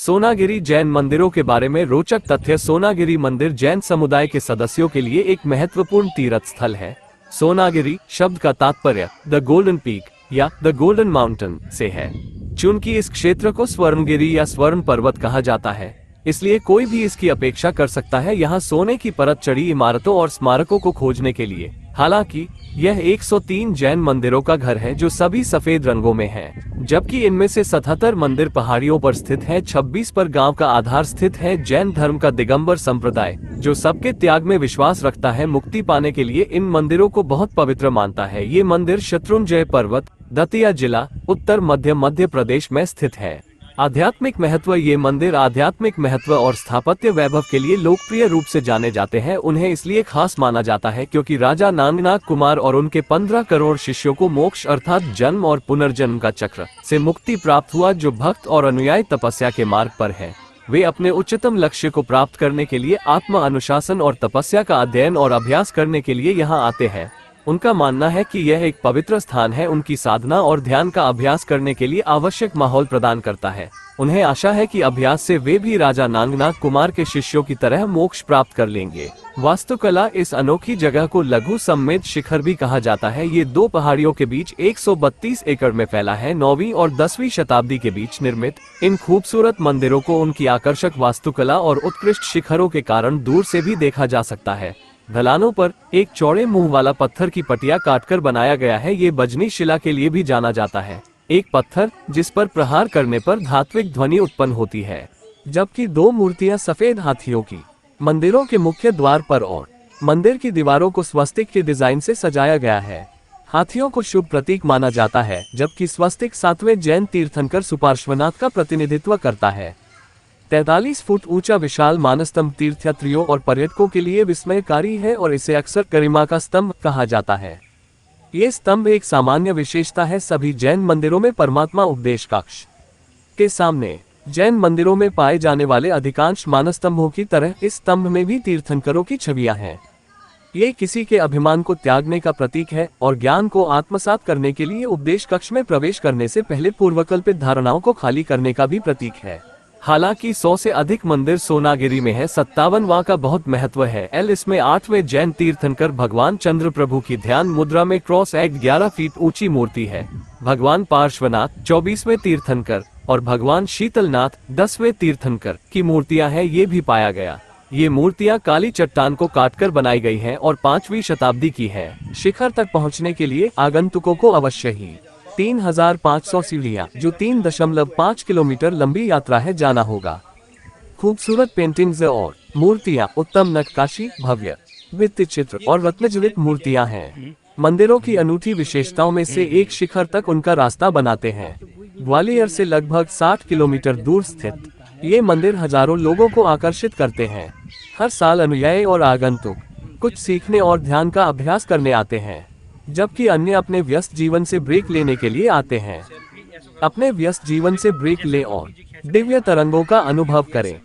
सोनागिरी जैन मंदिरों के बारे में रोचक तथ्य। सोनागिरी मंदिर जैन समुदाय के सदस्यों के लिए एक महत्वपूर्ण तीर्थ स्थल है। सोनागिरी शब्द का तात्पर्य द गोल्डन पीक या द गोल्डन माउंटेन से है। चूंकि इस क्षेत्र को स्वर्णगिरी या स्वर्ण पर्वत कहा जाता है, इसलिए कोई भी इसकी अपेक्षा कर सकता है यहाँ सोने की परत चढ़ी इमारतों और स्मारकों को खोजने के लिए। हालांकि यह 103 जैन मंदिरों का घर है जो सभी सफेद रंगों में हैं, जबकि इनमें से 77 मंदिर पहाड़ियों पर स्थित हैं। 26 पर गांव का आधार स्थित है। जैन धर्म का दिगंबर संप्रदाय, जो सबके त्याग में विश्वास रखता है, मुक्ति पाने के लिए इन मंदिरों को बहुत पवित्र मानता है। ये मंदिर शत्रुंजय पर्वत, दतिया जिला, उत्तर मध्य प्रदेश में स्थित है। आध्यात्मिक महत्व। ये मंदिर आध्यात्मिक महत्व और स्थापत्य वैभव के लिए लोकप्रिय रूप से जाने जाते हैं। उन्हें इसलिए खास माना जाता है क्योंकि राजा नागनाथ कुमार और उनके 15 करोड़ शिष्यों को मोक्ष अर्थात जन्म और पुनर्जन्म का चक्र से मुक्ति प्राप्त हुआ। जो भक्त और अनुयायी तपस्या के मार्ग पर हैं, वे अपने उच्चतम लक्ष्य को प्राप्त करने के लिए आत्म अनुशासन और तपस्या का अध्ययन और अभ्यास करने के लिए यहाँ आते हैं। उनका मानना है कि यह एक पवित्र स्थान है, उनकी साधना और ध्यान का अभ्यास करने के लिए आवश्यक माहौल प्रदान करता है। उन्हें आशा है कि अभ्यास से वे भी राजा नागनाथ कुमार के शिष्यों की तरह मोक्ष प्राप्त कर लेंगे। वास्तुकला। इस अनोखी जगह को लघु सम्मेद शिखर भी कहा जाता है। ये दो पहाड़ियों के बीच 132 एकड़ में फैला है। 9वीं और 10वीं शताब्दी के बीच निर्मित इन खूबसूरत मंदिरों को उनकी आकर्षक वास्तुकला और उत्कृष्ट शिखरों के कारण दूर से भी देखा जा सकता है। ढलानों पर एक चौड़े मुंह वाला पत्थर की पटिया काटकर बनाया गया है। ये बजनी शिला के लिए भी जाना जाता है, एक पत्थर जिस पर प्रहार करने पर धात्विक ध्वनि उत्पन्न होती है। जबकि दो मूर्तियां सफेद हाथियों की मंदिरों के मुख्य द्वार पर और मंदिर की दीवारों को स्वस्तिक के डिजाइन से सजाया गया है। हाथियों को शुभ प्रतीक माना जाता है, जबकि स्वस्तिक 7वें जैन तीर्थंकर सुपार्श्वनाथ का प्रतिनिधित्व करता है। 43 फुट ऊंचा विशाल मानस्तंभ तीर्थयात्रियों और पर्यटकों के लिए विस्मयकारी है और इसे अक्सर गरिमा का स्तंभ कहा जाता है। ये स्तंभ एक सामान्य विशेषता है सभी जैन मंदिरों में। परमात्मा उपदेश कक्ष के सामने जैन मंदिरों में पाए जाने वाले अधिकांश मानस्तंभों की तरह इस स्तंभ में भी तीर्थंकरों की छवियां हैं। ये किसी के अभिमान को त्यागने का प्रतीक है और ज्ञान को आत्मसात करने के लिए उपदेश कक्ष में प्रवेश करने से पहले पूर्वकल्पित धारणाओं को खाली करने का भी प्रतीक है। हालांकि 100 से अधिक मंदिर सोनागिरी में है। 57वां का बहुत महत्व है। इसमें 8वें जैन तीर्थंकर भगवान चंद्र प्रभु की ध्यान मुद्रा में क्रॉस एग 11 फीट ऊंची मूर्ति है। भगवान पार्श्वनाथ 24वें तीर्थंकर और भगवान शीतलनाथ 10वें तीर्थंकर की मूर्तियां हैं। ये भी पाया गया। ये मूर्तियां काली चट्टान को काटकर बनाई गई हैं और 5वीं शताब्दी की है। शिखर तक पहुँचने के लिए आगंतुकों को अवश्य ही 3500 सीढ़ियां, जो 3.5 किलोमीटर लंबी यात्रा है, जाना होगा। खूबसूरत पेंटिंग्स और मूर्तियां, उत्तम नक्काशी, भव्य भित्ति चित्र और रत्नजड़ित मूर्तियां हैं। मंदिरों की अनूठी विशेषताओं में से एक शिखर तक उनका रास्ता बनाते हैं। ग्वालियर से लगभग 60 किलोमीटर दूर स्थित ये मंदिर हजारों लोगों को आकर्षित करते हैं। हर साल अनुयायी और आगंतुक कुछ सीखने और ध्यान का अभ्यास करने आते हैं, जबकि अन्य अपने व्यस्त जीवन से ब्रेक लेने के लिए आते हैं। अपने व्यस्त जीवन से ब्रेक लें और दिव्य तरंगों का अनुभव करें।